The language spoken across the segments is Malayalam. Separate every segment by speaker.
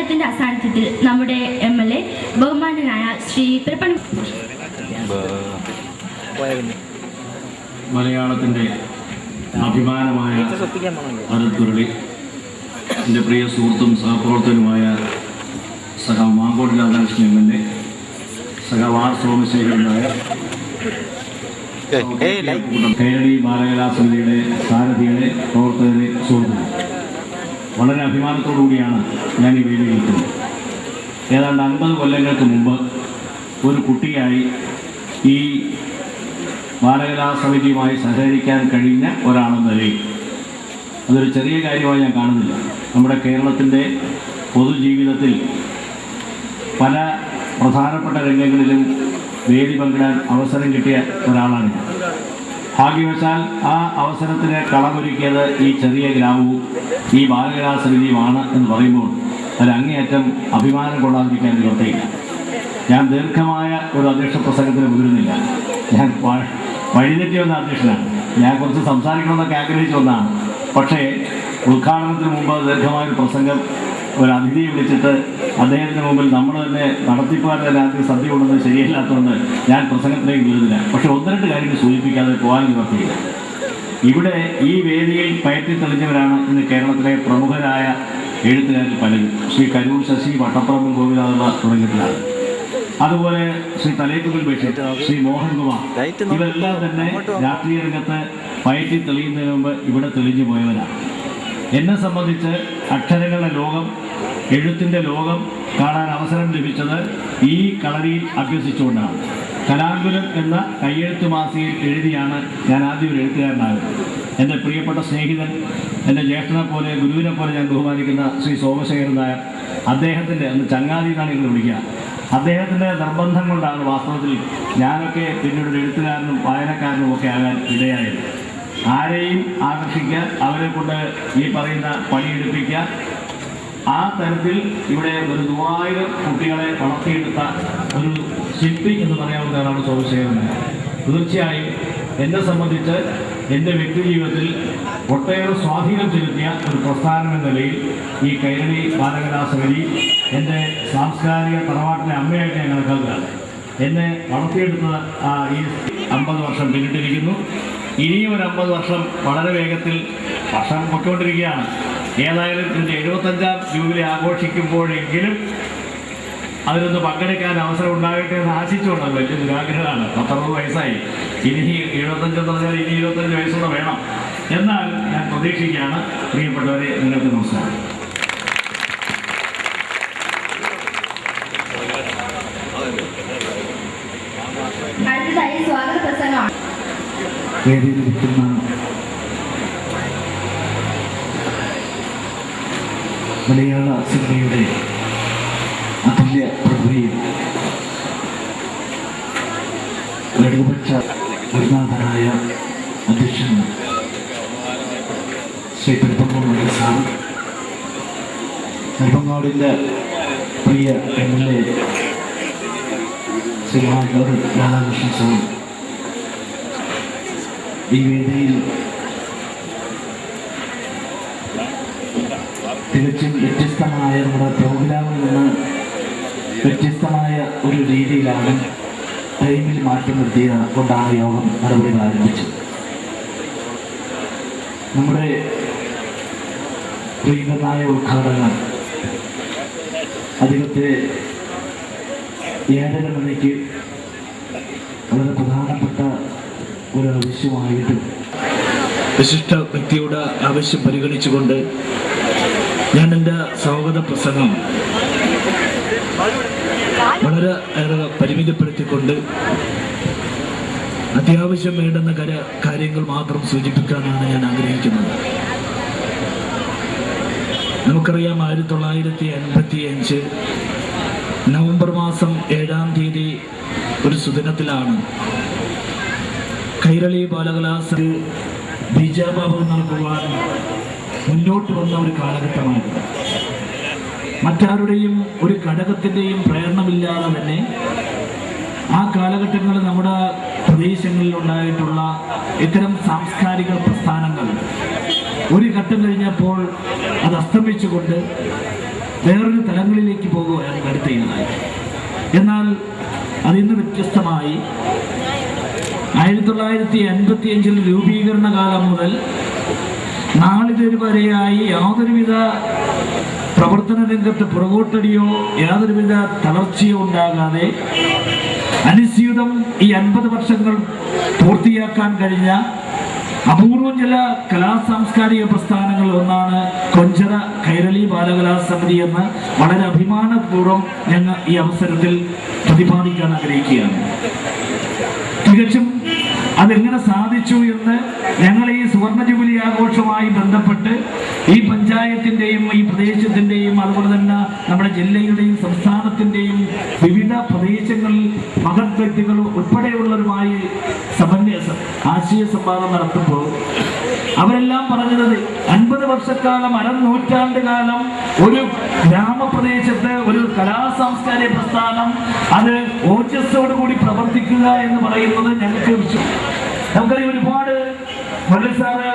Speaker 1: അദ്ദേഹത്തിന്റെ അസാന്നിധ്യത്തിൽ നമ്മുടെ MLA ബഹുമാനനായ ശ്രീ പിറപ്പൻ
Speaker 2: മലയാളത്തിൻ്റെ അഭിമാനമായ അരത്തുരുളി എൻ്റെ പ്രിയ സുഹൃത്തും സഹപ്രവർത്തകനുമായ സഖാവ് മാങ്കോട് രാധാകൃഷ്ണൻ MLA, സഖാവ് ആർ സോമശേഖരൻ നായർ, കൈരളി ബാലകലാസമിതിയുടെ സാരഥികളെ, പ്രവർത്തകരെ, സുഹൃത്തുക്കളെ, വളരെ അഭിമാനത്തോടുകൂടിയാണ് ഞാൻ ഈ വേദിയിൽ നിൽക്കുന്നത്. ഏതാണ്ട് 50 കൊല്ലങ്ങൾക്ക് മുമ്പ് ഒരു കുട്ടിയായി ഈ ബാലകലാസമിതിയുമായി സഹകരിക്കാൻ കഴിഞ്ഞ ഒരാളെന്ന നിലയിൽ അതൊരു ചെറിയ കാര്യമായി ഞാൻ കാണുന്നില്ല. നമ്മുടെ കേരളത്തിൻ്റെ പൊതുജീവിതത്തിൽ പല പ്രധാനപ്പെട്ട രംഗങ്ങളിലും വേദി പങ്കിടാൻ അവസരം കിട്ടിയ ഒരാളാണ് ഞാൻ. ഭാഗ്യവശാൽ ആ അവസരത്തിന് കളമൊരുക്കിയത് ഈ ചെറിയ ഗ്രാമവും ഈ ബാലകലാസമിതിയുമാണ് എന്ന് പറയുമ്പോൾ അത് അങ്ങേയറ്റം അഭിമാനം കൊള്ളാതിരിക്കാൻ നിവർത്തിയില്ല. ഞാൻ ദീർഘമായ ഒരു അധ്യക്ഷ പ്രസംഗത്തിന് മുതിരുന്നില്ല. ഞാൻ വഴിതെറ്റി വന്ന അധ്യക്ഷനാണ്. ഞാൻ കുറച്ച് സംസാരിക്കണമെന്നൊക്കെ ആഗ്രഹിച്ചു വന്നതാണ്. പക്ഷേ ഉദ്ഘാടനത്തിന് മുമ്പ് ദീർഘമായൊരു പ്രസംഗം ഒരു അതിഥിയെ വിളിച്ചിട്ട് അദ്ദേഹത്തിന് മുമ്പിൽ നമ്മൾ തന്നെ നടത്തിപ്പുകാർ തന്നെ ആദ്യം സദ്യ കൊണ്ടുവന്നത് ശരിയല്ലാത്തതുകൊണ്ട് ഞാൻ പ്രസംഗത്തിലേക്ക് വീഴുന്നില്ല. പക്ഷേ 1-2 കാര്യങ്ങൾ സൂചിപ്പിക്കാതെ പോകാൻ നിവർത്തിയില്ല. ഇവിടെ ഈ വേദിയിൽ പയറ്റി തെളിഞ്ഞവരാണ് ഇന്ന് കേരളത്തിലെ പ്രമുഖരായ എഴുത്തുകാരിൽ പലരും. ശ്രീ കരൂർ ശശി, വട്ടപ്പറമ്പ് ഗോപിനാഥ തുടങ്ങിയിട്ടുള്ളതാണ്. അതുപോലെ ശ്രീ തലേക്കുമ്പിൽ ബഷീർ, ശ്രീ മോഹൻകുമാർ, ഇവരെല്ലാം തന്നെ രാഷ്ട്രീയ രംഗത്ത് പയറ്റി തെളിയുന്നതിന് മുമ്പ് ഇവിടെ തെളിഞ്ഞു പോയവരാണ്. എന്നെ സംബന്ധിച്ച് അക്ഷരങ്ങളുടെ ലോകം, എഴുത്തിൻ്റെ ലോകം കാണാൻ അവസരം ലഭിച്ചത് ഈ കളരിയിൽ അഭ്യസിച്ചുകൊണ്ടാണ്. കലാകുലം എന്ന കയ്യെഴുത്ത് മാസികയിൽ എഴുതിയാണ് ഞാൻ ആദ്യം ഒരു എഴുത്തുകാരനാകുന്നത്. എൻ്റെ പ്രിയപ്പെട്ട സ്നേഹിതൻ, എൻ്റെ ജ്യേഷ്ഠനെ പോലെ, ഗുരുവിനെ പോലെ ഞാൻ ബഹുമാനിക്കുന്ന ശ്രീ സോമശേഖരൻ നായർ, അദ്ദേഹത്തിൻ്റെ അന്ന് ചങ്ങാതി എന്നാണ് നിങ്ങൾ വിളിക്കുക, അദ്ദേഹത്തിൻ്റെ നിർബന്ധം കൊണ്ടാണ് വാസ്തവത്തിൽ ഞാനൊക്കെ പിന്നീട് ഒരു എഴുത്തുകാരനും വായനക്കാരനും ഒക്കെ ആകാൻ ഇടയായത്. ആരെയും ആകർഷിക്കുക, അവരെ കൊണ്ട് ഈ പറയുന്ന പണിയെടുപ്പിക്കുക, ആ തരത്തിൽ ഇവിടെ ഒരു 100,000 കുട്ടികളെ വളർത്തിയെടുത്ത ഒരു ശില്പി എന്ന് പറയാവുന്നതാണ് സോമശേഖരൻ. തീർച്ചയായും എന്നെ സംബന്ധിച്ച് എൻ്റെ വ്യക്തിജീവിതത്തിൽ ഒട്ടേറെ സ്വാധീനം ചെലുത്തിയ ഒരു പ്രസ്ഥാനം എന്ന നിലയിൽ ഈ കൈരളി ബാലകലാസമിതി എൻ്റെ സാംസ്കാരിക തറവാട്ടിലെ അമ്മയായിട്ട് ഞാൻ കണക്കാക്കുകയാണ്. എന്നെ വളർത്തിയെടുത്തത് ഈ 50 വർഷം പിന്നിട്ടിരിക്കുന്നു. ഇനിയും ഒരു 50 വർഷം വളരെ വേഗത്തിൽ വർഷം പൊയ്ക്കൊണ്ടിരിക്കുകയാണ്. ഏതായാലും ഇതിൻ്റെ 75ാം ജൂബിലി ആഘോഷിക്കുമ്പോഴെങ്കിലും അതിലൊന്ന് പങ്കെടുക്കാൻ അവസരം ഉണ്ടാകട്ടെ എന്ന് ആശിച്ചുകൊണ്ട് വലിയ ദുരാഗ്രഹമാണ്. 19 വയസ്സായി, ഇനി 75 എന്ന് പറഞ്ഞാൽ ഇനി 25 വയസ്സൂടെ വേണം. എന്നാൽ ഞാൻ പ്രതീക്ഷിക്കുകയാണ്. പ്രിയപ്പെട്ടവരെ, നിങ്ങൾക്ക് നമസ്കാരം. വേദിയിലിരിക്കുന്ന മലയാള സിനിമയുടെ അതുല്യ പ്രക്രിയയിൽ ഇടതുപക്ഷ ഗുരുനാഥനായ അധ്യക്ഷൻ ശ്രീ പെരുപ്പങ്ങോട് സാർ, നെടുമങ്ങാടിൻ്റെ പ്രിയ MLA ശ്രീ മാങ്കോട് രാധാകൃഷ്ണൻ സാർ, ഈ വേദിയിൽ തികച്ചും വ്യത്യസ്തമായ നമ്മുടെ പ്രോഗ്രാമിൽ നിന്ന് വ്യത്യസ്തമായ ഒരു രീതിയിലാണ് ടൈമിൽ മാറ്റം വരുത്തിയ കൊണ്ടാണ് യോഗം നടപടികൾ ആരംഭിച്ചത്. നമ്മുടെ പ്രിയങ്കരനായ ഉദ്ഘാടകൻ അദ്ദേഹത്തെ 7:30 മണിക്ക് വളരെ പ്രധാനപ്പെട്ട ഒരു ആവശ്യമായിട്ടും വിശിഷ്ട വ്യക്തിയുടെ ആവശ്യം പരിഗണിച്ചുകൊണ്ട് ഞാൻ എൻ്റെ സ്വാഗത പ്രസംഗം വളരെ ഏറെ പരിമിതപ്പെടുത്തിക്കൊണ്ട് അത്യാവശ്യം വേണ്ടുന്ന കാര്യങ്ങൾ മാത്രം സൂചിപ്പിക്കാനാണ് ഞാൻ ആഗ്രഹിക്കുന്നത്. നമുക്കറിയാം, 1985 നവംബർ മാസം 7-ാം തീയതി ഒരു സുദിനത്തിലാണ് കൈരളി ബാലകലാസമിതി ബീജാഭാവം നൽകുവാൻ മുന്നോട്ട് വന്ന ഒരു കാലഘട്ടമായിരുന്നു. മറ്റാരുടെയും ഒരു ഘടകത്തിൻ്റെയും പ്രേരണമില്ലാതെ തന്നെ ആ കാലഘട്ടങ്ങളിൽ നമ്മുടെ പ്രദേശങ്ങളിൽ ഉണ്ടായിട്ടുള്ള ഇത്തരം സാംസ്കാരിക പ്രസ്ഥാനങ്ങൾ ഒരു ഘട്ടം കഴിഞ്ഞപ്പോൾ അത് അസ്തമിച്ചുകൊണ്ട്
Speaker 3: വേറൊരു തലങ്ങളിലേക്ക് പോകുവാൻ കരുത്തേണ്ടതായി. എന്നാൽ അതിന്ന് വ്യത്യസ്തമായി 1955 രൂപീകരണ കാലം മുതൽ നാളിതുവരെയായി യാതൊരുവിധ പ്രവർത്തന രംഗത്ത് പുറകോട്ടടിയോ യാതൊരുവിധ തളർച്ചയോ ഉണ്ടാകാതെ അനുസ്യൂതം ഈ 50 വർഷങ്ങൾ പൂർത്തിയാക്കാൻ കഴിഞ്ഞ അപൂർവം ചില കലാസാംസ്കാരിക പ്രസ്ഥാനങ്ങളിൽ ഒന്നാണ് കൊഞ്ചറ കൈരളി ബാലകലാസമിതി എന്ന് വളരെ അഭിമാനപൂർവ്വം ഞങ്ങൾ ഈ അവസരത്തിൽ പ്രതിപാദിക്കാൻ ആഗ്രഹിക്കുകയാണ്. തികച്ചും അതെങ്ങനെ സാധിച്ചു എന്ന് ഞങ്ങൾ ഈ സുവർണ ജൂബിലി ആഘോഷവുമായി ബന്ധപ്പെട്ട് ഈ പഞ്ചായത്തിൻ്റെയും ഈ പ്രദേശത്തിൻ്റെയും അതുപോലെ തന്നെ നമ്മുടെ ജില്ലയുടെയും സംസ്ഥാനത്തിൻ്റെയും വിവിധ പ്രദേശങ്ങളിൽ മഹത് വ്യക്തികൾ ഉൾപ്പെടെയുള്ളവരുമായി ആശയ സംവാദം നടത്തുമ്പോൾ അവരെല്ലാം പറഞ്ഞത് 50 വർഷക്കാലം നൂറ്റാണ്ട് കാലം ഒരു ഗ്രാമപ്രദേശത്ത് ഒരു കലാസാംസ്കാരിക പ്രസ്ഥാനം അത് ഓജസ്സോടുകൂടി പ്രവർത്തിക്കുക എന്ന് പറയുന്നത് ഞങ്ങൾക്ക് നമുക്കറിയാം. ഒരുപാട് സാറ്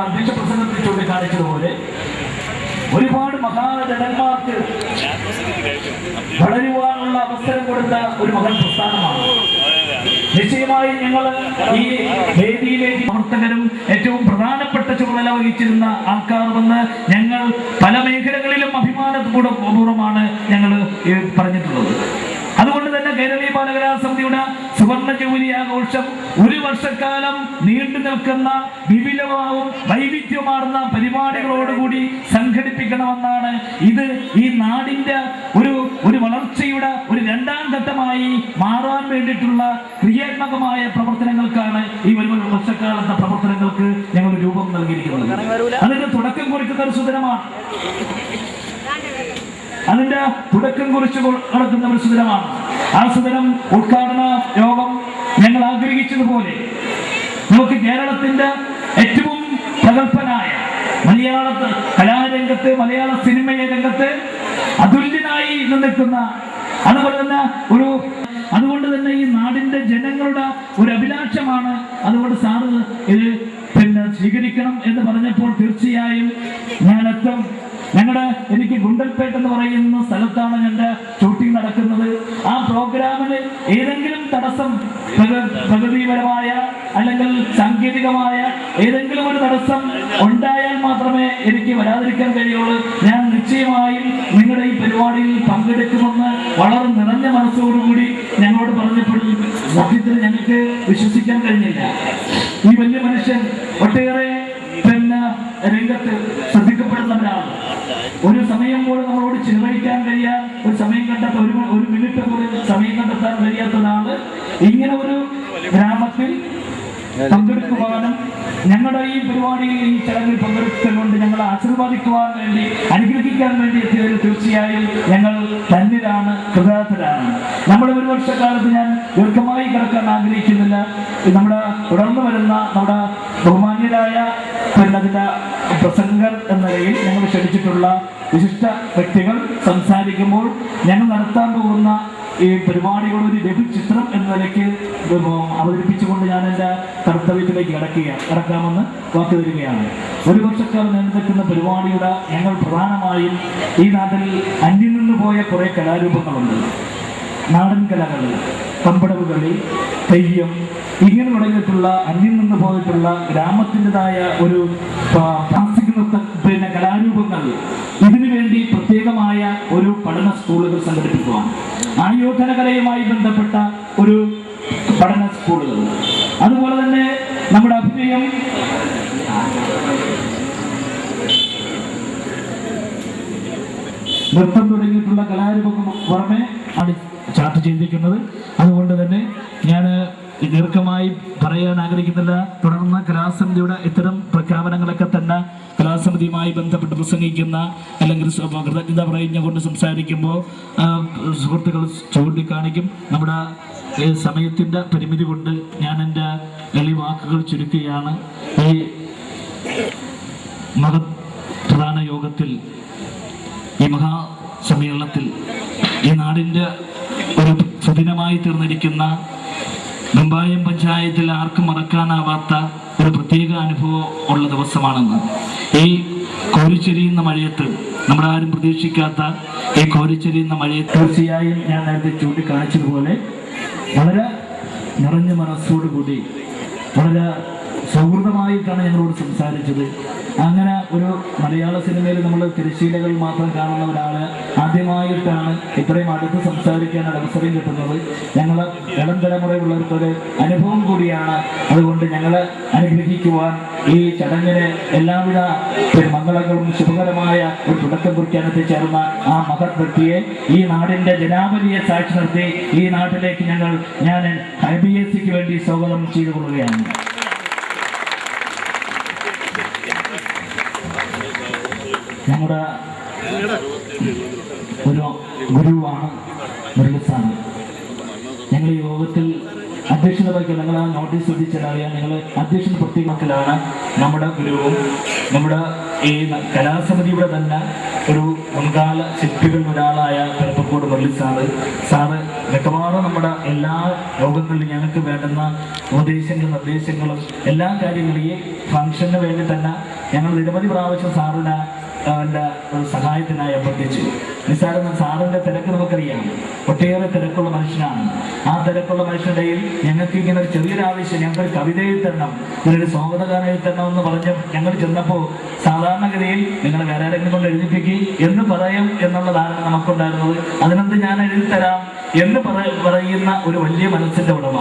Speaker 3: അധ്യക്ഷ പ്രസംഗത്തിൽ ചൂണ്ടിക്കാണിച്ചതുപോലെ ഒരുപാട് മഹാജനന്മാർക്ക് വളരുവാനുള്ള അവസരം കൊടുത്ത ഒരു മഹൽ പ്രസ്ഥാനമാണ്. നിശ്ചയമായും ഞങ്ങൾ ഈ വേദിയിലേക്ക് പ്രവർത്തകരും ഏറ്റവും പ്രധാനപ്പെട്ട ചുമതല വഹിച്ചിരുന്ന ആൾക്കാർ വന്ന് ഞങ്ങൾ പല മേഖലകളിലും അഭിമാനപൂർവ്വമാണ് ഞങ്ങൾ പറഞ്ഞിട്ടുള്ളത്. അതുകൊണ്ട് തന്നെ കേരളീയ ബാലകലാസമിതിയുടെ സുവർണ ജൂബിലി ആഘോഷം ഒരു വർഷക്കാലം നീണ്ടു നിൽക്കുന്ന വിപുലമാവും വൈവിധ്യമാർന്ന പരിപാടികളോടുകൂടി സംഘടിപ്പിക്കണമെന്നാണ്. ഇത് ഈ നാടിന്റെ ഒരു വളർച്ചയുടെ ഒരു രണ്ടാം ഘട്ടമായി മാറാൻ വേണ്ടിയിട്ടുള്ള ക്രിയാത്മകമായ പ്രവർത്തനങ്ങൾക്കാണ് ഈ ഒരു വർഷക്കാലത്തെ പ്രവർത്തനങ്ങൾക്ക് ഞങ്ങൾ രൂപം നൽകിയിരിക്കുന്നത്. അതിന്റെ തുടക്കം കുറിക്കുന്ന ഒരു സുദിനമാണ്. അതിന്റെ തുടക്കം കുറിച്ച് നടക്കുന്ന ഒരു സുദിനമാണ്. ആ സുദിനം ഉദ്ഘാടന യോഗം ഞങ്ങൾ ആഗ്രഹിച്ചതുപോലെ നമുക്ക് കേരളത്തിന്റെ ഏറ്റവും പ്രഗത്ഭനായ മലയാള കലാരംഗത്ത് മലയാള സിനിമ രംഗത്ത് അതുല്യനായി നിൽക്കുന്ന അതുകൊണ്ട് തന്നെ ഈ നാടിന്റെ ജനങ്ങളുടെ ഒരു അഭിലാഷമാണ്. അതുകൊണ്ട് സാറ് ഇത് സ്വീകരിക്കണം എന്ന് പറഞ്ഞപ്പോൾ തീർച്ചയായും ഞാനെത്തും. എനിക്ക് ഗുണ്ടൽപേട്ട് എന്ന് പറയുന്ന സ്ഥലത്താണ് എൻ്റെ ഷൂട്ടിംഗ് നടക്കുന്നത്. ആ പ്രോഗ്രാമിന് ഏതെങ്കിലും തടസ്സം പ്രകൃതിപരമായ അല്ലെങ്കിൽ സാങ്കേതികമായ ഏതെങ്കിലും ഒരു തടസ്സം ഉണ്ടായാൽ മാത്രമേ എനിക്ക് വരാതിരിക്കാൻ കഴിയുള്ളൂ. ഞാൻ നിശ്ചയമായും നിങ്ങളുടെ ഈ പരിപാടിയിൽ പങ്കെടുക്കുമെന്ന് വളരെ നിറഞ്ഞ മനസ്സോടുകൂടി ഞങ്ങളോട് പറഞ്ഞപ്പോൾ സത്യത്തിൽ ഞങ്ങൾക്ക് വിശ്വസിക്കാൻ കഴിഞ്ഞില്ല. ഈ വലിയ മനുഷ്യൻ ഒട്ടേറെ രംഗത്ത് ശ്രദ്ധിക്കപ്പെടുന്നവരാണ്. ഒരു സമയം പോലും നമ്മളോട് ചിലവഴിക്കാൻ കഴിയാൻ ഒരു സമയം കണ്ടെത്താൻ ഒരു മിനിറ്റ് പോലും സമയം കണ്ടെത്താൻ കഴിയാത്തതാണ്. ഇങ്ങനെ ഒരു ഗ്രാമത്തിൽ പങ്കെടുക്കുവാനും ഞങ്ങളുടെ ഈ പരിപാടിയിൽ ഈ ചടങ്ങിൽ പങ്കെടുത്തുകൊണ്ട് ഞങ്ങളെ ആശീർവാദിക്കുവാൻ വേണ്ടി അനുഗ്രഹിക്കാൻ വേണ്ടി എത്തിയതിൽ തീർച്ചയായും ഞങ്ങൾ ധന്യരാണ്, കൃതാർത്ഥരാണ്. നമ്മുടെ ഒരു വർഷക്കാലത്ത് ഞാൻ ദീർഘമായി കിടക്കാൻ ആഗ്രഹിക്കുന്നില്ല. നമ്മുടെ തുടർന്ന് വരുന്ന നമ്മുടെ ബഹുമാന്യരായ അതിൻ്റെ പ്രസംഗർ എന്ന നിലയിൽ ഞങ്ങൾ ക്ഷണിച്ചിട്ടുള്ള വിശിഷ്ട വ്യക്തികൾ സംസാരിക്കുമ്പോൾ ഞങ്ങൾ നടത്താൻ പോകുന്ന ഈ പരിപാടികളുടെ ഒരു ലഘുചിത്രം എന്ന നിലയ്ക്ക് അവതരിപ്പിച്ചുകൊണ്ട് ഞാൻ എൻ്റെ കർത്തവ്യത്തിലേക്ക് കടക്കാമെന്ന് വാക്ക് തരികയാണ്. ഒരു വർഷക്കാലം നിലനിൽക്കുന്ന പരിപാടിയുടെ ഞങ്ങൾ പ്രധാനമായും ഈ നാട്ടിൽ അന്യം നിന്ന് പോയ കുറേ കലാരൂപങ്ങളുണ്ട്. നാടൻ കലകൾ, കമ്പടവ് കളി, തെയ്യം, ഇങ്ങനെ തുടങ്ങിയിട്ടുള്ള അന്യം നിന്ന് പോയിട്ടുള്ള ഗ്രാമത്തിൻ്റെതായ ഒരു കലാരൂപങ്ങൾ ഇതിനു വേണ്ടി പ്രത്യേകമായ ഒരു പഠന സ്കൂളുകൾ സംഘടിപ്പിക്കുവാൻ, ആയോധന കലയുമായി ബന്ധപ്പെട്ട ഒരു പഠന സ്കൂളുകൾ, അതുപോലെ തന്നെ നമ്മുടെ അഭിനയം, നൃത്തം തുടങ്ങിയിട്ടുള്ള കലാരൂപങ്ങൾ പുറമെ ആണ് ചാർട്ട് ചെയ്തിരിക്കുന്നത്. അതുകൊണ്ട് തന്നെ ഞാൻ ദീർഘമായി പറയാൻ ആഗ്രഹിക്കുന്നില്ല. തുടർന്ന് കലാസമിതിയുടെ ഇത്തരം പ്രഖ്യാപനങ്ങളൊക്കെ തന്നെ കലാസമിതിയുമായി ബന്ധപ്പെട്ട് പ്രസംഗിക്കുന്ന അല്ലെങ്കിൽ കൃതജ്ഞത പറഞ്ഞുകൊണ്ട് സംസാരിക്കുമ്പോൾ സുഹൃത്തുക്കൾ ചൂണ്ടിക്കാണിക്കും. നമ്മുടെ സമയത്തിൻ്റെ പരിമിതി കൊണ്ട് ഞാൻ എൻ്റെ എളിയ വാക്കുകൾ ചുരുക്കുകയാണ്. ഈ പ്രധാന യോഗത്തിൽ, ഈ മഹാസമ്മേളനത്തിൽ ഈ നാടിൻ്റെ ഒരു സുദിനമായി തീർന്നിരിക്കുന്ന വെമ്പായം പഞ്ചായത്തിൽ ആർക്കും മറക്കാനാവാത്ത ഒരു പ്രത്യേക അനുഭവം ഉള്ള ദിവസമാണെന്ന്. ഈ കോരിച്ചെരിയുന്ന മഴയത്ത് നമ്മളാരും പ്രതീക്ഷിക്കാത്ത ഈ കോരിച്ചെരിയുന്ന മഴയെ തീർച്ചയായും ഞാൻ നേരത്തെ ചൂണ്ടിക്കാണിച്ചതുപോലെ വളരെ നിറഞ്ഞ മനസ്സോടുകൂടി വളരെ സൗഹൃദമായിട്ടാണ് ഞങ്ങളോട് സംസാരിച്ചത്. അങ്ങനെ ഒരു മലയാള സിനിമയിൽ നമ്മൾ തിരശ്ശീലകൾ മാത്രം കാണുന്ന ഒരാൾ ആദ്യമായിട്ടാണ് ഇത്രയും അടുത്ത് സംസാരിക്കാൻ അവസരം കിട്ടുന്നത്. ഞങ്ങൾ ഇളം തലമുറയിലുള്ളവർക്കൊരു അനുഭവം കൂടിയാണ്. അതുകൊണ്ട് ഞങ്ങളെ അനുഗ്രഹിക്കുവാൻ ഈ ചടങ്ങിന് എല്ലാവിധ മംഗളങ്ങളും ശുഭകരമായ ഒരു തുടക്കം കുറിക്കാൻ എത്തിച്ചേർന്ന ആ മഹത് വ്യക്തിയെ, ഈ നാടിന്റെ ജനാവലിയെ സാക്ഷി നിർത്തി ഈ നാട്ടിലേക്ക് ഞാൻ IBSCക്ക് വേണ്ടി സ്വാഗതം ചെയ്തു കൊള്ളുകയാണ്. ഞങ്ങളുടെ ഒരു ഗുരുവാണ് മുരളി സാറ്. ഞങ്ങൾ ഈ യോഗത്തിൽ അധ്യക്ഷത വഹിക്കുക, നിങ്ങൾ ആ നോട്ടീസ് ശ്രദ്ധിച്ചാലറിയാം, ഞങ്ങൾ അധ്യക്ഷത പ്രത്യേകത്തിലാണ് നമ്മുടെ ഗുരുവും നമ്മുടെ ഈ കലാസമിതിയുടെ തന്നെ ഒരു മുൻകാല ശില്പികളിൽ ഒരാളായ പെരപ്പക്കോട് മുരളി സാറ് മിക്കവാറും നമ്മുടെ എല്ലാ യോഗങ്ങളിലും ഞങ്ങൾക്ക് വേണ്ടുന്ന ഉപദേശങ്ങളും നിർദ്ദേശങ്ങളും എല്ലാ കാര്യങ്ങളും ഈ ഫംഗ്ഷന് വേണ്ടി തന്നെ ഞങ്ങൾ നിരവധി പ്രാവശ്യം സാറിന് സഹായത്തിനായി അഭ്യർത്ഥിച്ചു. നിസ്സാരം സാറിന്റെ തിരക്ക് നമുക്കറിയാം, ഒട്ടേറെ തിരക്കുള്ള മനുഷ്യനാണ്. ആ തിരക്കുള്ള മനുഷ്യനിടയിൽ ഞങ്ങൾക്ക് ഇങ്ങനെ ഒരു ചെറിയൊരു ആവശ്യം, ഞങ്ങൾക്കൊരു കവിത എഴുതണം, ഒരു സ്വാഗതഗാനം എഴുതണം എന്ന് പറഞ്ഞ് ഞങ്ങൾ ചെന്നപ്പോൾ സാധാരണഗതിയിൽ നിങ്ങൾ വേറെ ആരെങ്കിലും കൊണ്ട് എഴുതിപ്പിക്കുക എന്ന് പറയും എന്നുള്ള ധാരണ നമുക്കുണ്ടായിരുന്നത്. അതിനകത്ത് ഞാൻ എഴുതിത്തരാം എന്ന് പറയുന്ന ഒരു വലിയ മനസ്സിന്റെ ഉടമ.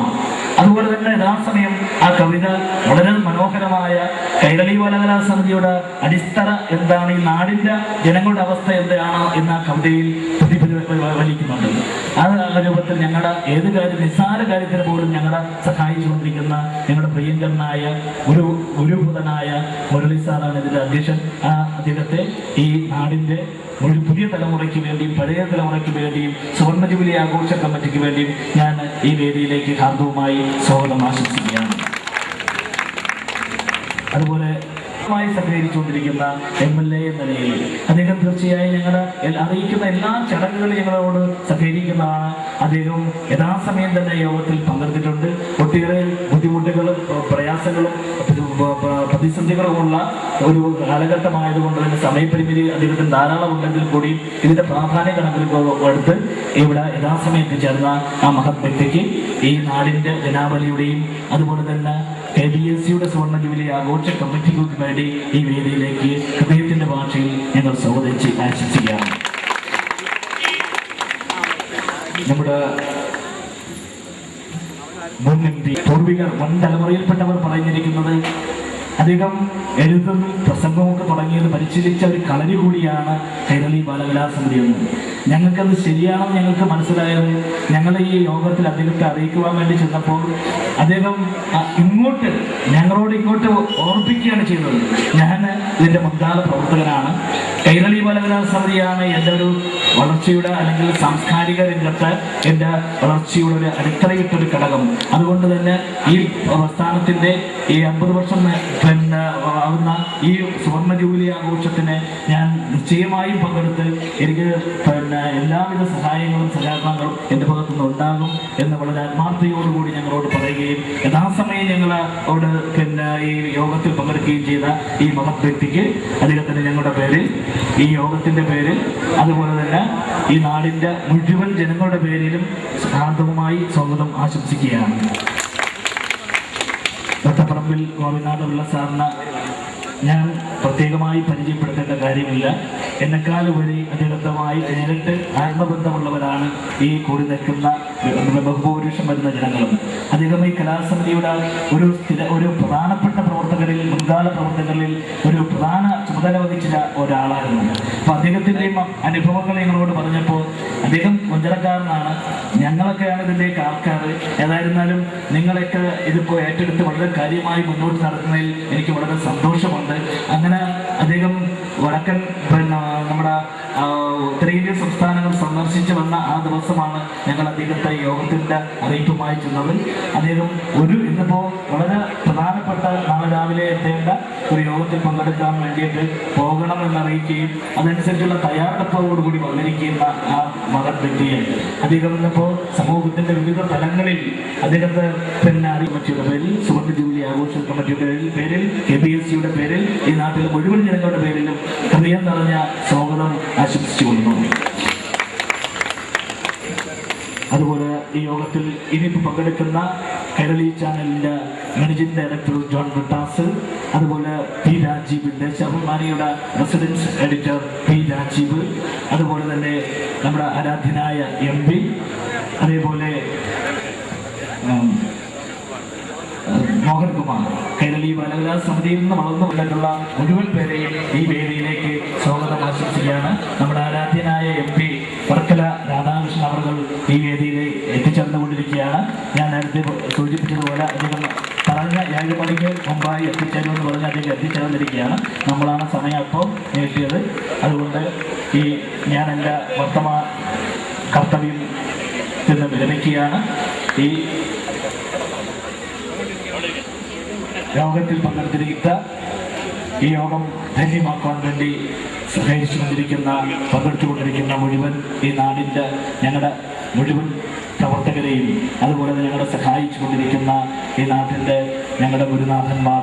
Speaker 3: അതുപോലെ തന്നെ യഥാസമയം ആ കവിത വളരെ മനോഹരമായ കൈരളി ബാലകലാ സമിതിയുടെ അടിത്തറ എന്താണ്, ഈ നാടിന്റെ ജനങ്ങളുടെ അവസ്ഥ എന്താണ് എന്ന് ആ കവിതയിൽ പ്രതിഫലിക്കുന്നുണ്ട്. ആ രൂപത്തിൽ ഞങ്ങളുടെ ഏത് കാര്യം, നിസ്സാര കാര്യത്തിന് പോലും ഞങ്ങളെ സഹായിച്ചുകൊണ്ടിരിക്കുന്ന ഞങ്ങളുടെ പ്രിയങ്കരനായ ഗുരുഭൂതനായ മുരളി സാറാണ് ഇതിന്റെ അധ്യക്ഷൻ. ആ അദ്ദേഹത്തെ ഈ നാടിന്റെ ഒരു പുതിയ തലമുറയ്ക്ക് വേണ്ടിയും പഴയ തലമുറയ്ക്ക് വേണ്ടിയും സുവർണ്ണ ജൂബിലി ആഘോഷ കമ്മിറ്റിക്ക് വേണ്ടിയും ഞാൻ ഈ വേദിയിലേക്ക് ഹാർദവുമായി സ്വാഗതം ആശംസിക്കുകയാണ്. അതുപോലെ സഹകരിച്ചുകൊണ്ടിരിക്കുന്ന MLA എന്ന നിലയിൽ അദ്ദേഹം തീർച്ചയായും ഞങ്ങൾ അറിയിക്കുന്ന എല്ലാ ചടങ്ങുകളും ഞങ്ങളോട് സഹകരിക്കുന്നതാണ്. അദ്ദേഹം യഥാസമയം തന്നെ യോഗത്തിൽ പങ്കെടുത്തിട്ടുണ്ട്. ഒട്ടേറെ ബുദ്ധിമുട്ടുകളും പ്രയാസങ്ങളും പ്രതിസന്ധികളുമുള്ള ഒരു കാലഘട്ടമായതുകൊണ്ട് തന്നെ സമയപരിമിതി അദ്ദേഹത്തിന് ധാരാളം ഉണ്ടെങ്കിൽ കൂടി ഇതിന്റെ പ്രാധാന്യം കണക്കിലെടുത്ത് ഇവിടെ യഥാസമയം എത്തിച്ചേർന്ന ആ മഹത് വ്യക്തിക്ക് ഈ നാടിന്റെ ജനാവലിയുടെയും അതുപോലെ തന്നെ KBSCയുടെ സുവർണ്ണ ജൂബിലി ആഘോഷ കമ്മിറ്റിക്ക് വേണ്ടി ഈ വേദിയിലേക്ക് ഹൃദയത്തിന്റെ ഭാഷയിൽ ഞങ്ങൾ സ്വാഗതിച്ച് ആശംസിക്കുകയാണ്. നമ്മുടെ മുൻ MP പൂർവികർ മുൻ തലമുറയിൽപ്പെട്ടവർ പറഞ്ഞിരിക്കുന്നത്, അദ്ദേഹം എഴുതും പ്രസംഗമൊക്കെ തുടങ്ങിയത് പരിശീലിച്ച ഒരു കളരി കൂടിയാണ് കൈരളി ബാലകലാ സമിതി എന്ന്. ഞങ്ങൾക്കത് ശരിയാണെന്ന് ഞങ്ങൾക്ക് മനസ്സിലായത് ഞങ്ങൾ ഈ യോഗത്തിൽ അദ്ദേഹത്തെ അറിയിക്കുവാൻ വേണ്ടി ചെന്നപ്പോൾ അദ്ദേഹം ഞങ്ങളോട് ഇങ്ങോട്ട് ഓർപ്പിക്കുകയാണ് ചെയ്തത്. ഞാൻ ഇതിൻ്റെ മുൻകാല പ്രവർത്തകനാണ്, കൈരളി ബാലകലാ സമിതിയാണ് എൻ്റെ ഒരു വളർച്ചയുടെ അല്ലെങ്കിൽ സാംസ്കാരിക രംഗത്ത് എൻ്റെ വളർച്ചയുടെ ഒരു അടിത്തറയിട്ടൊരു ഘടകം. അതുകൊണ്ട് തന്നെ ഈ പ്രസ്ഥാനത്തിൻ്റെ ഈ 50 വർഷം ആവുന്ന ഈ സുവർണ്ണ ജൂബിലി ആഘോഷത്തിന് ഞാൻ നിശ്ചയമായും പങ്കെടുത്ത് എനിക്ക് എല്ലാവിധ സഹായങ്ങളും സഹകരണങ്ങളും എൻ്റെ ഭാഗത്തുനിന്ന് ഉണ്ടാകും എന്ന് വളരെ ആത്മാർത്ഥതയോടുകൂടി ഞങ്ങളോട് പറയുകയും യഥാസമയം ഞങ്ങളോട് ഈ യോഗത്തിൽ പങ്കെടുക്കുകയും ചെയ്ത ഈ മഹത് വ്യക്തിക്ക് അദ്ദേഹത്തിന് ഞങ്ങളുടെ പേരിൽ, ഈ യോഗത്തിൻ്റെ പേരിൽ, അതുപോലെ തന്നെ ഈ നാടിൻ്റെ മുഴുവൻ ജനങ്ങളുടെ പേരിലും ഹാർദവുമായി സ്വാഗതം ആശംസിക്കുകയാണ്. ഒറ്റപ്പറമ്പിൽ ഗോപിനാഥപിള്ള സാറിന് ഞാൻ പ്രത്യേകമായി പരിചയപ്പെടുത്തേണ്ട കാര്യമില്ല. എന്നെക്കാളുപരി അദ്ദേഹവുമായി നേരിട്ട് ആത്മബന്ധമുള്ളവരാണ് ഈ കൂടി നിൽക്കുന്ന ബഹുഭൂരിഷം വരുന്ന ജനങ്ങളും. അദ്ദേഹം ഈ കലാസമിതിയുടെ ഒരു പ്രധാനപ്പെട്ട പ്രവർത്തകരിൽ, മുൻകാല പ്രവർത്തകരിൽ ഒരു പ്രധാന ചുമതല വഹിച്ച ഒരാളായിരുന്നു. അപ്പോൾ അദ്ദേഹത്തിൻ്റെയും അനുഭവങ്ങൾ ഞങ്ങളോട് പറഞ്ഞപ്പോൾ അദ്ദേഹം കൊഞ്ചലക്കാരനാണ്, ഞങ്ങളൊക്കെയാണ് ഇതിൻ്റെയൊക്കെ ആൾക്കാർ. ഏതായിരുന്നാലും നിങ്ങളൊക്കെ ഇതിപ്പോൾ ഏറ്റെടുത്ത് വളരെ കാര്യമായി മുന്നോട്ട് നടത്തുന്നതിൽ എനിക്ക് വളരെ സന്തോഷമുണ്ട്. അങ്ങനെ അദ്ദേഹം വടക്കൻ നമ്മുടെ ഉത്തരേന്ത്യൻ സംസ്ഥാനങ്ങൾ സന്ദർശിച്ച് വന്ന ആ ദിവസമാണ് ഞങ്ങൾ അദ്ദേഹത്തെ യോഗത്തിൻ്റെ അറിയിപ്പുമായി ചെന്നത്. അദ്ദേഹം ഇന്നിപ്പോൾ വളരെ പ്രധാനപ്പെട്ട നാളെ രാവിലെ എത്തേണ്ട ഒരു യോഗത്തിൽ പങ്കെടുക്കാൻ വേണ്ടിയിട്ട് പോകണമെന്നറിയിക്കുകയും അതനുസരിച്ചുള്ള തയ്യാറെടുപ്പോടുകൂടി വന്നിരിക്കുന്ന ആ മഹത് വ്യക്തിയെ അദ്ദേഹം ഇന്നിപ്പോൾ സമൂഹത്തിൻ്റെ വിവിധ തലങ്ങളിൽ അദ്ദേഹത്തെ കമ്മിറ്റിയുടെ പേരിൽ, സുവർണ്ണ ജൂബിലി ആഘോഷ കമ്മിറ്റിയുടെ പേരിൽ, KBSCയുടെ പേരിൽ, ഈ നാട്ടിലെ മുഴുവൻ ജനങ്ങളുടെ പേരിലും ഹൃദയം നിറഞ്ഞ സ്വാഗതം ആശംസിച്ചുകൊള്ളുന്നു. അതുപോലെ ഈ യോഗത്തിൽ ഇനിയിപ്പോൾ പങ്കെടുക്കുന്ന കൈരളി ചാനലിൻ്റെ മാനേജിംഗ് ഡയറക്ടർ ജോൺ ബ്രിട്ടാസ്, അതുപോലെ പി രാജീവ്, ദേശാഭിമാനിയുടെ റെസിഡൻസ് എഡിറ്റർ പി രാജീവ്, അതുപോലെ തന്നെ നമ്മുടെ ആരാധ്യനായ MP, അതേപോലെ മോഹൻകുമാർ, കൈരളി ബാലകലാ സമിതിയിൽ നിന്ന് വളർന്നു വന്നിട്ടുള്ള മുഴുവൻ പേരെയും ഈ വേദിയിലേക്ക് സ്വാഗതം ആശംസിക്കുകയാണ്. നമ്മുടെ ആരാധ്യനായ MP വർക്കല രാധാകൃഷ്ണൻ അവർ ഈ വേദിയിൽ എത്തിച്ചേർന്നുകൊണ്ടിരിക്കുകയാണ്. ഞാൻ നേരത്തെ സൂചിപ്പിച്ചതുപോലെ അദ്ദേഹം പറഞ്ഞ 7 മണിക്ക് മുമ്പായി എത്തിച്ചേരുമെന്ന് പറഞ്ഞ് അദ്ദേഹം എത്തിച്ചേർന്നിരിക്കുകയാണ്. നമ്മളാണ് സമയം അപ്പോൾ നീട്ടിയത്. അതുകൊണ്ട് ഞാൻ എൻ്റെ വർത്തമാന കർത്തവ്യം എന്ന് വിരമിക്കുകയാണ്. ഈ യോഗത്തിൽ പങ്കെടുത്തിരിക്കുന്ന ഈ യോഗം ധന്യമാക്കാൻ വേണ്ടി പങ്കെടുത്തുകൊണ്ടിരിക്കുന്ന മുഴുവൻ ഈ നാടിൻ്റെ ഞങ്ങളുടെ മുഴുവൻ പ്രവർത്തകരെയും, അതുപോലെ തന്നെ ഞങ്ങളെ സഹായിച്ചു കൊണ്ടിരിക്കുന്ന ഈ നാട്ടിൻ്റെ ഞങ്ങളുടെ ഗുരുനാഥന്മാർ,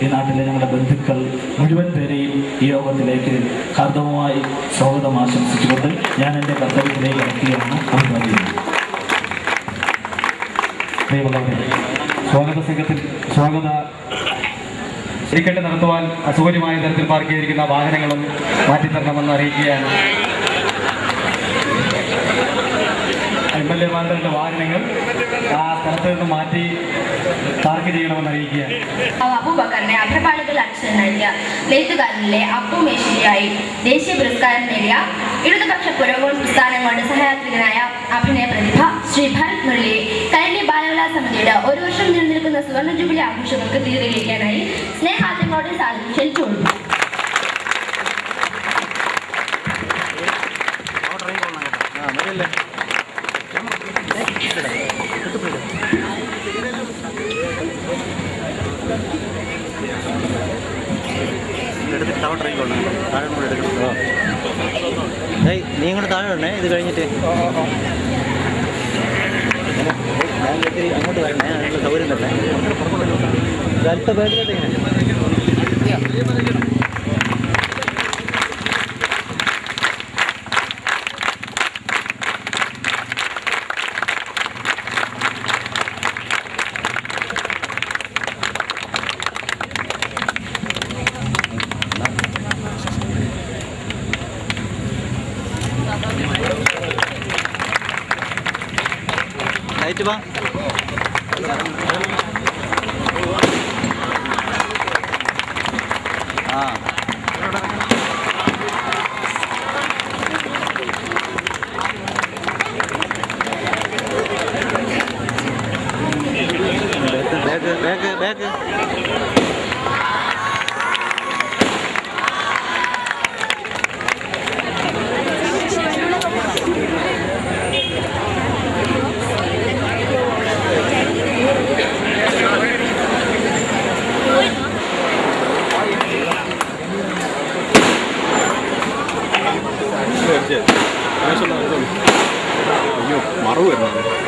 Speaker 3: ഈ നാട്ടിലെ ഞങ്ങളുടെ ബന്ധുക്കൾ മുഴുവൻ പേരെയും ഈ യോഗത്തിലേക്ക് ഹാർദവമായി സ്വാഗതം ആശംസിച്ചുകൊണ്ട് ഞാൻ എൻ്റെ കർത്തവ്യത്തിലേക്ക് ഇറക്കുകയാണ്.
Speaker 4: സ്വാഗത സംഘത്തിൽ വെടിക്കെട്ട് നടത്തുവാൻ അസൗകര്യമായ തരത്തിൽ പാർക്ക് ചെയ്തിരിക്കുന്ന വാഹനങ്ങളും മാറ്റിത്തരണമെന്ന് അറിയിക്കുകയാണ്. MLA-മാരുടെ വാഹനങ്ങൾ ആ സ്ഥലത്ത് നിന്ന് മാറ്റി പാർക്ക് ചെയ്യണമെന്ന് അറിയിക്കുകയാണ്.
Speaker 1: അബൂബക്കറിനെ അഭ്രപാളികൾ അക്ഷരം നൽകിയ ലെയ്ത്തുകാരനിലെ അപ്പു മേശിരിയായി ദേശീയ പുരസ്കാരം നേടിയ ഇടതുപക്ഷ പുരോഗമന പ്രസ്ഥാനങ്ങളുടെ സഹയാത്രികനായ അഭിനയ പ്രതിഭ ശ്രീ ഭരത് മുരളിയെ കൈരളി ബാലകലാ സമിതിയുടെ 1 വർഷം നിലനിൽക്കുന്ന സുവർണ്ണ ജൂബിലി ആഘോഷങ്ങൾക്ക് തീർന്നിരിക്കാനായി സ്നേഹാദ്യങ്ങളോടെ ക്ഷണിച്ചുകൊള്ളുന്നു.
Speaker 5: നീ ഇങ്ങോട്ട് താഴെ ഇടണേ. ഇത് കഴിഞ്ഞിട്ട് അങ്ങോട്ട് വരണേ. അതിനുള്ള സൗകര്യം തന്നെ അടുത്ത ബാഗിലോട്ട് ഇങ്ങനെ ലൈറ്റ് വാ. ആ ബാക്ക്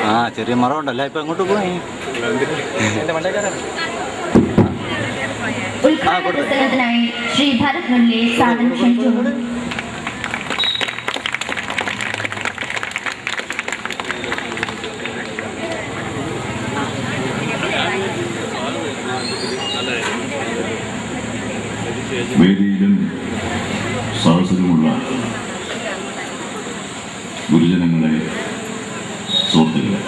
Speaker 5: ആ ചെറിയ മറവുണ്ടല്ലോ. ഇപ്പൊ എങ്ങോട്ട് പോയി?
Speaker 1: ഉദ്ഘാടനത്തിനായി ശ്രീ ഭരത് മുരളിയെ സാദരം ക്ഷണിച്ചുകൊള്ളുന്നു.
Speaker 2: വേദിയിലും സദസ്സിലുമുള്ള ഗുരുജനങ്ങളെ, സുഹൃത്തുക്കളെ,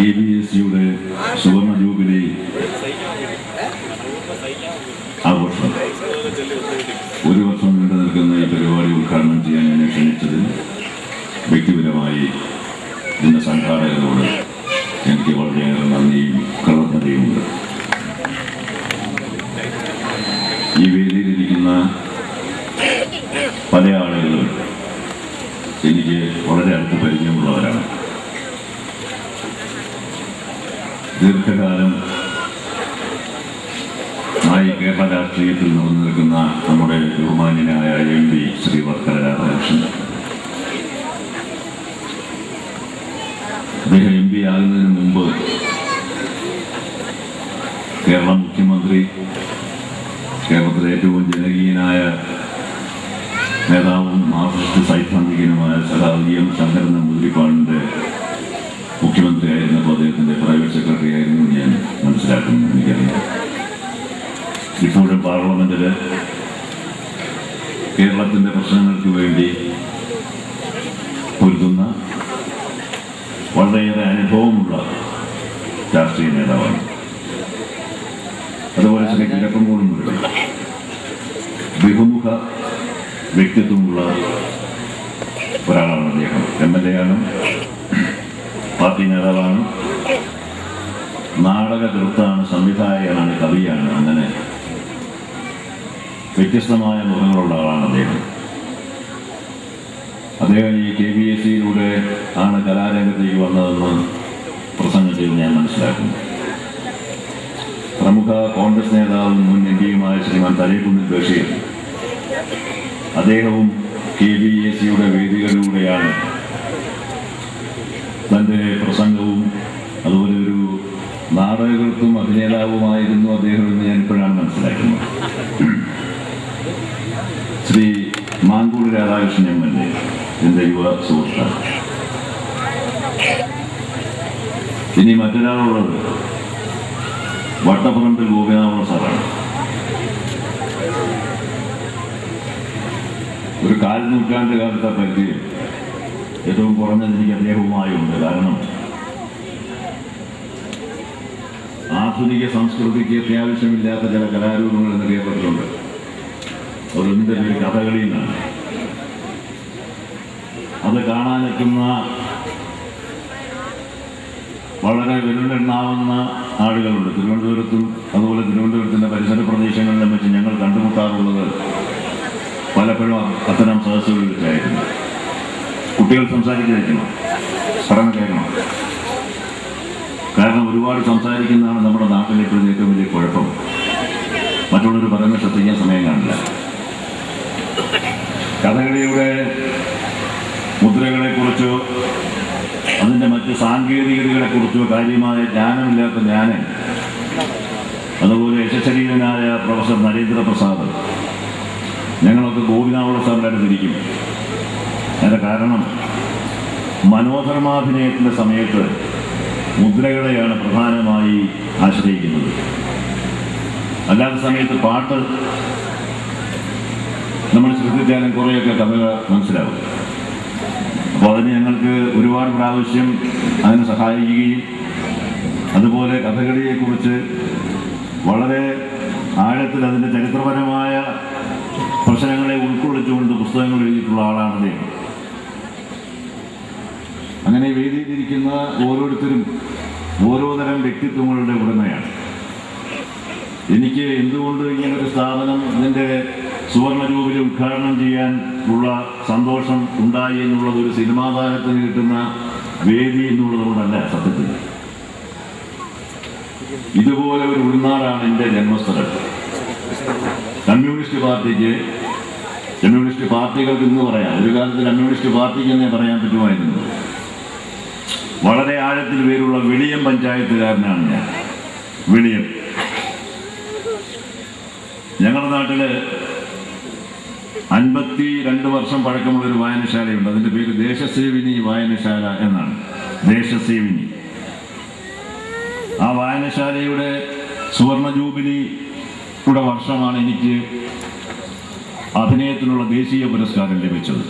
Speaker 2: KBSയുടെ സുവർണ്ണ ജൂബിലി ആഘോഷം 1 വർഷം നീണ്ടു നിൽക്കുന്ന ഈ പരിപാടി ഉദ്ഘാടനം ചെയ്യാൻ എന്നെ ക്ഷണിച്ചതിൽ വ്യക്തിപരമായി ഇതിൻ്റെ സംഘാടകരോട് എനിക്ക് വളരെയേറെ നന്ദി
Speaker 6: ഈ വേദിയിലിരിക്കുന്ന പല ആളുകളും എനിക്ക് വളരെ അടുത്ത് പരിചയമുള്ളവരാണ്. ദീർഘകാലം കേരള രാഷ്ട്രീയത്തിൽ നിറഞ്ഞു നിൽക്കുന്ന നമ്മുടെ ബഹുമാന്യനായ MP ശ്രീ വർക്കല രാധാകൃഷ്ണൻ, അദ്ദേഹം MP ആകുന്നതിന് മുമ്പ് കേരള മുഖ്യമന്ത്രി, കേരളത്തിലെ ഏറ്റവും ജനകീയനായ നേതാവും മാർക്സിസ്റ്റ് സൈദ്ധാന്തികനുമായ സഖാവ് M ശങ്കരൻ നമ്പൂതിരിപ്പാടിൻ്റെ മുഖ്യമന്ത്രിയായിരുന്നപ്പോൾ അദ്ദേഹത്തിൻ്റെ പ്രൈവറ്റ് സെക്രട്ടറി ആയിരുന്നു ഞാൻ മനസ്സിലാക്കുന്നു. എനിക്കറിയാം. ഇപ്പോഴും പാർലമെന്റിൽ കേരളത്തിൻ്റെ പ്രശ്നങ്ങൾക്ക് വേണ്ടി പൊരുതുന്ന വളരെയേറെ അനുഭവമുള്ള രാഷ്ട്രീയ നേതാവാണ്. അതുപോലെ ശ്രീ കിഴക്കമ്പോഴും ബഹുമുഖ വ്യക്തിത്വമുള്ള ഒരാളാണ് അദ്ദേഹം. MLA ആണ്, പാർട്ടി നേതാവാണ്, നാടകകൃത്താണ്, സംവിധായകനാണ്, കവിയാണ്. അങ്ങനെ വ്യത്യസ്തമായ മുഖങ്ങളുള്ള ആളാണ് അദ്ദേഹം. അദ്ദേഹം ഈ KBSCയിലൂടെ ആണ് കലാരംഗത്തേക്ക് വന്നതെന്ന് പ്രസംഗത്തിൽ ഞാൻ മനസ്സിലാക്കുന്നു. പ്രമുഖ കോൺഗ്രസ് നേതാവും മുൻ MP-യുമായ ശ്രീമാൻ തലേക്കുന്നിൽ ബഷീർ, അദ്ദേഹവും KBSCയുടെ വേദികളിലൂടെയാണ് തൻ്റെ പ്രസംഗവും, അതുപോലെ ഒരു നാടകകൃത്തും അഭിനേതാവുമായിരുന്നു അദ്ദേഹം എന്ന് ഞാൻ ഇപ്പോഴാണ് മനസ്സിലാക്കുന്നത്. ശ്രീ മാങ്കൂട് രാധാകൃഷ്ണൻ MLA എൻ്റെ യുവ സുഹൃത്താണ്. ഇനി മറ്റൊരാളുള്ളത് വട്ടപ്പറമ്പിൽ ഗോപിനാഥൻ സാറാണ്. ഒരു 4 നൂറ്റാണ്ട് കാലത്തെ പരിചയം ഏറ്റവും കുറഞ്ഞത് എനിക്ക് അദ്ദേഹവുമായുണ്ട്. കാരണം ആധുനിക സംസ്കൃതിക്ക് അത്യാവശ്യമില്ലാത്ത ചില കലാരൂപങ്ങൾ എന്നറിയപ്പെട്ടിട്ടുണ്ട്. അതിൻ്റെ പേര് കഥകളി എന്നാണ്. അത് കാണാനെത്തുന്ന വളരെ വിരലെണ്ണാവുന്ന ആളുകളുണ്ട്. തിരുവനന്തപുരത്തും അതുപോലെ തിരുവനന്തപുരത്തിൻ്റെ പരിസര പ്രദേശങ്ങളിലും വെച്ച് ഞങ്ങൾ കണ്ടുമുട്ടാറുള്ളത് പലപ്പോഴും അത്തരം സദസ്സുകളിൽ വെച്ചായിരുന്നു. കുട്ടികൾ സംസാരിക്കാതിരിക്കണം, പഠനം കേൾക്കണം. കാരണം ഒരുപാട് സംസാരിക്കുന്നതാണ് നമ്മുടെ നാട്ടിലെ ഇപ്പോഴും ഏറ്റവും വലിയ കുഴപ്പം. മറ്റുള്ളവർ പറയുന്നത് ശ്രദ്ധിക്കാൻ സമയം കാണില്ല. കഥകളിയുടെ മുദ്രകളെക്കുറിച്ചോ അതിൻ്റെ മറ്റ് സാങ്കേതികതകളെക്കുറിച്ചോ കാര്യമായ ജ്ഞാനമില്ലാത്ത ഞാൻ, അതുപോലെ യശശരീരനായ പ്രൊഫസർ നരേന്ദ്രപ്രസാദ്, ഞങ്ങളൊക്കെ ഗോപിനാഥ സാറിൻ്റെ അടുത്തിരിക്കും. അതിൻ്റെ കാരണം മനോധർമാഭിനയത്തിൻ്റെ സമയത്ത് മുദ്രകളെയാണ് പ്രധാനമായി ആശ്രയിക്കുന്നത്. അല്ലാത്ത സമയത്ത് പാട്ട് നമ്മൾ ശ്രദ്ധിച്ചാലും കുറേയൊക്കെ കഥകൾ മനസ്സിലാവും. അപ്പോൾ അതിന് ഞങ്ങൾക്ക് ഒരുപാട് പ്രാവശ്യം അതിനെ സഹായിക്കുകയും അതുപോലെ കഥകളിയെക്കുറിച്ച് വളരെ ആഴത്തിൽ അതിൻ്റെ ചരിത്രപരമായ പ്രശ്നങ്ങളെ ഉൾക്കൊള്ളിച്ചുകൊണ്ട് പുസ്തകങ്ങൾ എഴുതിയിട്ടുള്ള ആളാണ് അദ്ദേഹം. അങ്ങനെ വേദിയിലിരിക്കുന്ന ഓരോരുത്തരും ഓരോ തരം വ്യക്തിത്വങ്ങളുടെ ഉടമയാണ്. എനിക്ക് എന്തുകൊണ്ട് ഇങ്ങനൊരു സ്ഥാപനം ഇതിൻ്റെ സുവർണ ജൂബിലി ഉദ്ഘാടനം ചെയ്യാൻ ഉള്ള സന്തോഷം ഉണ്ടായി എന്നുള്ളത് ഒരു സിനിമാ താരത്തിന് കിട്ടുന്ന വേദി എന്നുള്ളത് കൊണ്ടല്ല. സത്യത്തിൽ ഇതുപോലെ ഒരു ഉൾനാടാണ് എൻ്റെ ജന്മസ്ഥലം. കമ്മ്യൂണിസ്റ്റ് പാർട്ടികൾക്ക് ഇന്ന് പറയാം, ഒരു കാലത്ത് കമ്മ്യൂണിസ്റ്റ് പാർട്ടിക്ക് എന്നേ പറയാൻ പറ്റുമായിരുന്നു. വളരെ ആഴത്തിൽ പേരുള്ള വെളിയം പഞ്ചായത്തുകാരനാണ് ഞാൻ. വെളിയം ഞങ്ങളുടെ നാട്ടിൽ 52 വർഷം പഴക്കമുള്ളൊരു വായനശാലയുണ്ട്. അതിൻ്റെ പേര് ദേശസേവിനി വായനശാല എന്നാണ്. ദേശസേവിനി. ആ വായനശാലയുടെ സുവർണ ജൂബിലിയുടെ വർഷമാണ് എനിക്ക് അഭിനയത്തിനുള്ള ദേശീയ പുരസ്കാരം ലഭിച്ചത്.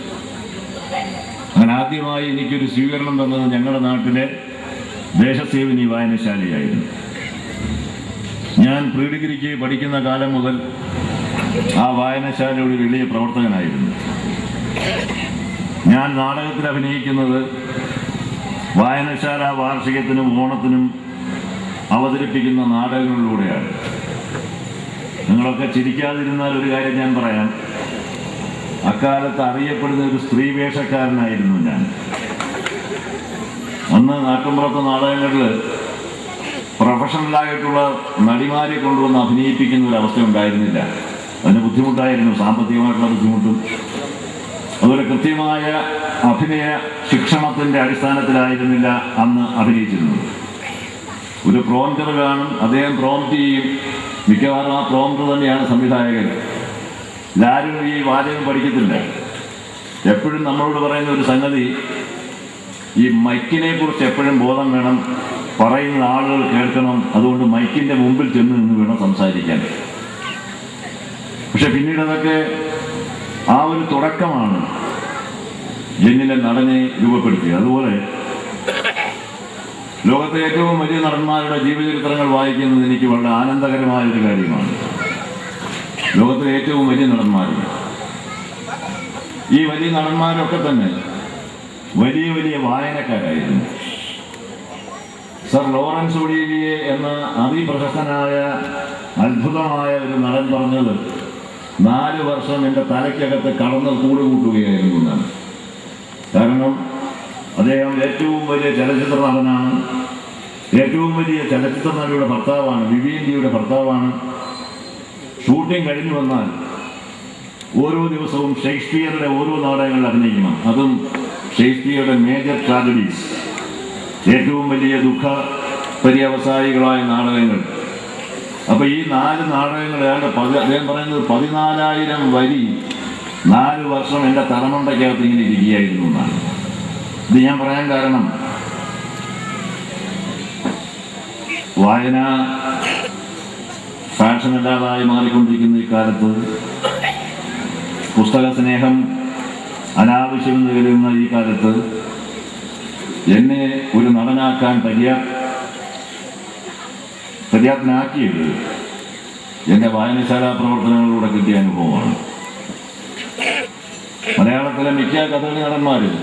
Speaker 6: അങ്ങനെ ആദ്യമായി എനിക്കൊരു സ്വീകരണം തന്നത് ഞങ്ങളുടെ നാട്ടിലെ ദേശസേവിനി വായനശാലയായിരുന്നു. ഞാൻ പ്രീ ഡിഗ്രിക്ക് പഠിക്കുന്ന കാലം മുതൽ ആ വായനശാലയുടെ വലിയ പ്രവർത്തകനായിരുന്നു. ഞാൻ നാടകത്തിൽ അഭിനയിക്കുന്നത് വായനശാല വാർഷികത്തിനും ഓണത്തിനും അവതരിപ്പിക്കുന്ന നാടകങ്ങളിലൂടെയാണ്. നിങ്ങളൊക്കെ ചിരിക്കാതിരുന്നാൽ ഒരു കാര്യം ഞാൻ പറയാം. അക്കാലത്ത് അറിയപ്പെടുന്ന ഒരു സ്ത്രീ വേഷക്കാരനായിരുന്നു ഞാൻ. അന്ന് നാട്ടിൻപുറത്തെ നാടകങ്ങളിൽ പ്രൊഫഷണലായിട്ടുള്ള നടിമാരെ കൊണ്ടുവന്ന് അഭിനയിപ്പിക്കുന്ന ഒരു അവസ്ഥ ഉണ്ടായിരുന്നില്ല. അതിന് ബുദ്ധിമുട്ടായിരുന്നു, സാമ്പത്തികമായിട്ടുള്ള ബുദ്ധിമുട്ടും. അതുപോലെ കൃത്യമായ അഭിനയ ശിക്ഷണത്തിൻ്റെ അടിസ്ഥാനത്തിലായിരുന്നില്ല അന്ന് അഭിനയിച്ചിരുന്നത്. ഒരു പ്രോംപ്റ്റർ കാണും, അദ്ദേഹം പ്രോംപ്റ്റ് ചെയ്യും. മിക്കവാറും ആ പ്രോംപ്റ്റർ തന്നെയാണ് സംവിധായകൻ. ഇതാരും ഈ വാചകം പഠിക്കത്തില്ല. എപ്പോഴും നമ്മളോട് പറയുന്ന ഒരു സംഗതി, ഈ മൈക്കിനെ കുറിച്ച് എപ്പോഴും ബോധം വേണം, പറയുന്ന ആളുകൾ കേൾക്കണം. അതുകൊണ്ട് മൈക്കിൻ്റെ മുമ്പിൽ ചെന്ന് നിന്ന് വേണം സംസാരിക്കാൻ. പക്ഷെ പിന്നീട് അതൊക്കെ ആ ഒരു തുടക്കമാണ് എന്നിലെ നടനെ രൂപപ്പെടുത്തിയത്. അതുപോലെ ലോകത്തെ ഏറ്റവും വലിയ നടന്മാരുടെ ജീവചരിത്രങ്ങൾ വായിക്കുന്നത് എനിക്ക് വളരെ ആനന്ദകരമായ ഒരു കാര്യമാണ്. ലോകത്തിലെ ഏറ്റവും വലിയ നടന്മാർ, ഈ വലിയ നടന്മാരൊക്കെ തന്നെ വലിയ വലിയ വായനക്കാരായിരുന്നു. സർ ലോറൻസ് ഒളീവിയെ എന്ന അതിപ്രശസ്തനായ അത്ഭുതമായ ഒരു നടൻ പറഞ്ഞത്, 4 വർഷം എൻ്റെ തലയ്ക്കകത്ത് കടന്ന് കൂടുകൂട്ടുകയായിരുന്നു എന്നാണ്. കാരണം അദ്ദേഹം ഏറ്റവും വലിയ ചലച്ചിത്ര നടനാണ്, ഏറ്റവും വലിയ ചലച്ചിത്ര നടിയുടെ ഭർത്താവാണ്, വിവിയന്തിയുടെ ഭർത്താവാണ്. ഷൂട്ടിംഗ് കഴിഞ്ഞു വന്നാൽ ഓരോ ദിവസവും ഷേക്സ്പിയറുടെ ഓരോ നാടകങ്ങളിൽ അഭിനയിക്കണം. അതും ഷേക്സ്പിയറുടെ മേജർ ട്രാജഡീസ്, ഏറ്റവും വലിയ ദുഃഖ പര്യവസായികളായ നാടകങ്ങൾ. അപ്പോൾ ഈ 4 നാടകങ്ങൾ അദ്ദേഹം പറയുന്നത് 14,000 വരി 4 വർഷം എൻ്റെ തലമണ്ടയ്ക്കകത്ത് ഇങ്ങനെ ഇരിക്കുകയായിരുന്നു എന്നാണ്. ഇത് ഞാൻ പറയാൻ കാരണം, വായന ഫാഷനല്ലാതായി മാറിക്കൊണ്ടിരിക്കുന്ന ഈ കാലത്ത്, പുസ്തക സ്നേഹം അനാവശ്യമെന്ന് കരുതുന്ന ഈ കാലത്ത്, എന്നെ ഒരു നടനാക്കാൻ പര്യാപ്തനാക്കിയത് എൻ്റെ വായനശാല പ്രവർത്തനങ്ങളിലൂടെ കിട്ടിയ അനുഭവമാണ്. മലയാളത്തിലെ മിക്ക കഥകളി നടന്മാരും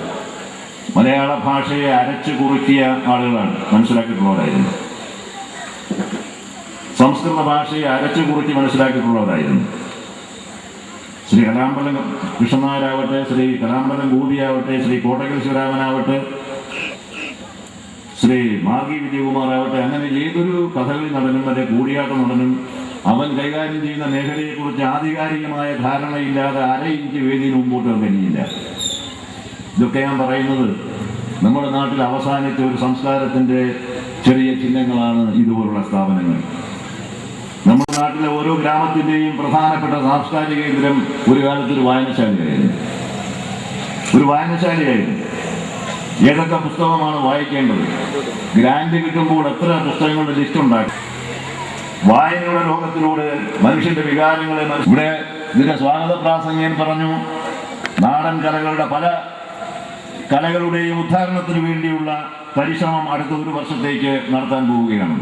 Speaker 6: മലയാള ഭാഷയെ അരച്ചു കുറുക്കിയ ആളുകളാണ്, മനസ്സിലാക്കിയിട്ടുള്ളവരായിരുന്നു. സംസ്കൃത ഭാഷയെ അരച്ചു കുറുക്കി മനസ്സിലാക്കിയിട്ടുള്ളവരായിരുന്നു. ശ്രീ കലാമ്പലം കൃഷ്ണനായരാവട്ടെ, ശ്രീ കലാമ്പലം ഗോപിയാവട്ടെ, ശ്രീ കോട്ടക്കൽ ശിവരാമനാവട്ടെ, ശ്രീ മാർഗി വിജയകുമാറാവട്ടെ, അങ്ങനെ ഏതൊരു കഥകളി നടനും അല്ലെ കൂടിയാട്ട നടനും അവൻ കൈകാര്യം ചെയ്യുന്ന മേഖലയെക്കുറിച്ച് ആധികാരികമായ ധാരണയില്ലാതെ 1/2 ഇഞ്ച് വേദിയിൽ മുമ്പോട്ട് കഴിയില്ല. ഇതൊക്കെ ഞാൻ പറയുന്നത് നമ്മുടെ നാട്ടിൽ അവസാനിച്ച ഒരു സംസ്കാരത്തിൻ്റെ ചെറിയ ചിഹ്നങ്ങളാണ് ഇതുപോലുള്ള സ്ഥാപനങ്ങൾ. നമ്മുടെ നാട്ടിലെ ഓരോ ഗ്രാമത്തിൻ്റെയും പ്രധാനപ്പെട്ട സാംസ്കാരിക കേന്ദ്രം ഒരു കാലത്തൊരു വായനശാലയായിരുന്നു. ഏതൊക്കെ പുസ്തകമാണ് വായിക്കേണ്ടത്, ഗ്രാൻഡ് കിട്ടുമ്പോൾ എത്ര പുസ്തകങ്ങളുടെ ലിസ്റ്റ് ഉണ്ടാക്കി. വായനയുടെ ലോകത്തിലൂടെ മനുഷ്യന്റെ വികാരങ്ങളെ ഇവിടെ ഇതിന്റെ സ്വാഗത പ്രാസംഗികൻ പറഞ്ഞു, നാടൻ കലകളുടെ പല കലകളുടെയും ഉദ്ധാരണത്തിന് വേണ്ടിയുള്ള പരിശ്രമം അടുത്ത 1 വർഷത്തേക്ക് നടത്താൻ പോവുകയാണ്.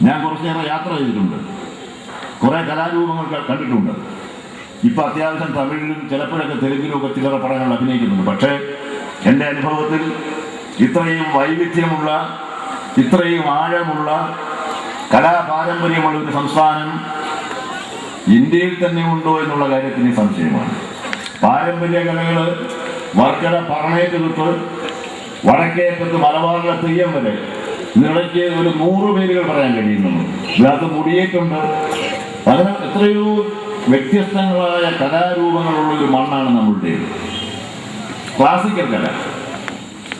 Speaker 6: ഞാൻ കുറച്ചേറെ യാത്ര ചെയ്തിട്ടുണ്ട്, കുറേ കലാരൂപങ്ങൾ കണ്ടിട്ടുണ്ട്. ഇപ്പം അത്യാവശ്യം തമിഴിലും ചിലപ്പോഴൊക്കെ തെലുങ്കിലും ഒക്കെ ചിലർ പടങ്ങൾ അഭിനയിക്കുന്നുണ്ട്. പക്ഷേ എൻ്റെ അനുഭവത്തിൽ ഇത്രയും വൈവിധ്യമുള്ള, ഇത്രയും ആഴമുള്ള കലാപാരമ്പര്യമുള്ള ഒരു സംസ്ഥാനം ഇന്ത്യയിൽ തന്നെ ഉണ്ടോ എന്നുള്ള കാര്യത്തിന് സംശയമാണ്. പാരമ്പര്യ കലകൾ വർക്കല പറണേറ്റ് തൊട്ട് വടക്കേറ്റത്ത് മലബാറിലെ തെയ്യം വരെ ഇതിനിടയ്ക്ക് ഒരു 100 പേരുകൾ പറയാൻ കഴിയുന്നു. ഇതിനകത്ത് മുടിയേറ്റുണ്ട്. അങ്ങനെ എത്രയോ വ്യത്യസ്തങ്ങളായ കലാരൂപങ്ങളുള്ള ഒരു മണ്ണാണ് നമ്മളുടെ ക്ലാസിക്കൽ കല.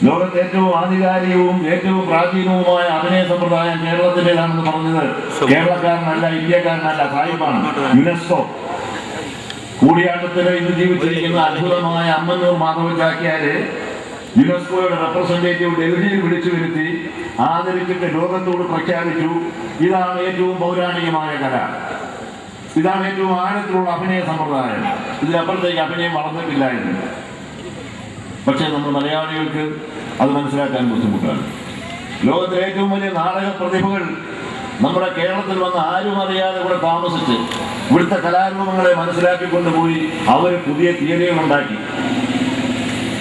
Speaker 6: ലോകത്തെ ഏറ്റവും ആധികാരികവും ഏറ്റവും പ്രാചീനവുമായ അഭിനയ സമ്പ്രദായം കേരളത്തിൻ്റെതാണെന്ന് പറഞ്ഞത് കേരളക്കാരനല്ല, ഇന്ത്യക്കാരനല്ല, സാഹിബാണ്. യുനെസ്കോ കൂടിയാട്ടത്തിൽ ഇന്ന് ജീവിച്ചിരിക്കുന്ന അത്ഭുതമായ അമ്മന്നൂർ മാധവൻ ചാക്യാര് യുനെസ്കോയുടെ റെപ്രസെന്റേറ്റീവ് ഡൽഹിയിൽ വിളിച്ചു വരുത്തി ആദരിച്ചിട്ട് ലോകത്തോട് പ്രഖ്യാപിച്ചു, ഇതാണ് ഏറ്റവും പൗരാണികമായ കല, ഇതാണ് ഏറ്റവും ആഴത്തിലുള്ള അഭിനയ സമ്പ്രദായം, ഇതിനപ്പുറത്തേക്ക് അഭിനയം വളർന്നിട്ടില്ലായിരുന്നു. പക്ഷേ നമ്മൾ മലയാളികൾക്ക് അത് മനസ്സിലാക്കാൻ ബുദ്ധിമുട്ടാണ്. ലോകത്തിലെ ഏറ്റവും വലിയ നാടക പ്രതിഭകൾ നമ്മുടെ കേരളത്തിൽ വന്ന് ആരും അറിയാതെ ഇവിടെ താമസിച്ച് ഇവിടുത്തെ കലാരൂപങ്ങളെ മനസ്സിലാക്കിക്കൊണ്ടുപോയി അവർ പുതിയ തിയറികൾ ഉണ്ടാക്കി.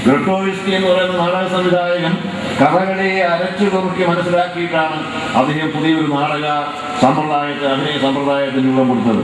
Speaker 6: ഗ്രട്ടോവിസ്കി എന്ന് പറയുന്ന നാടക സംവിധായകൻ കഥകളിയെ അരച്ചു കുറുക്കി മനസ്സിലാക്കിയിട്ടാണ് അദ്ദേഹം പുതിയൊരു നാടക സമ്പ്രദായത്തെ അഭിനയ സമ്പ്രദായത്തിന് രൂപം കൊടുത്തത്.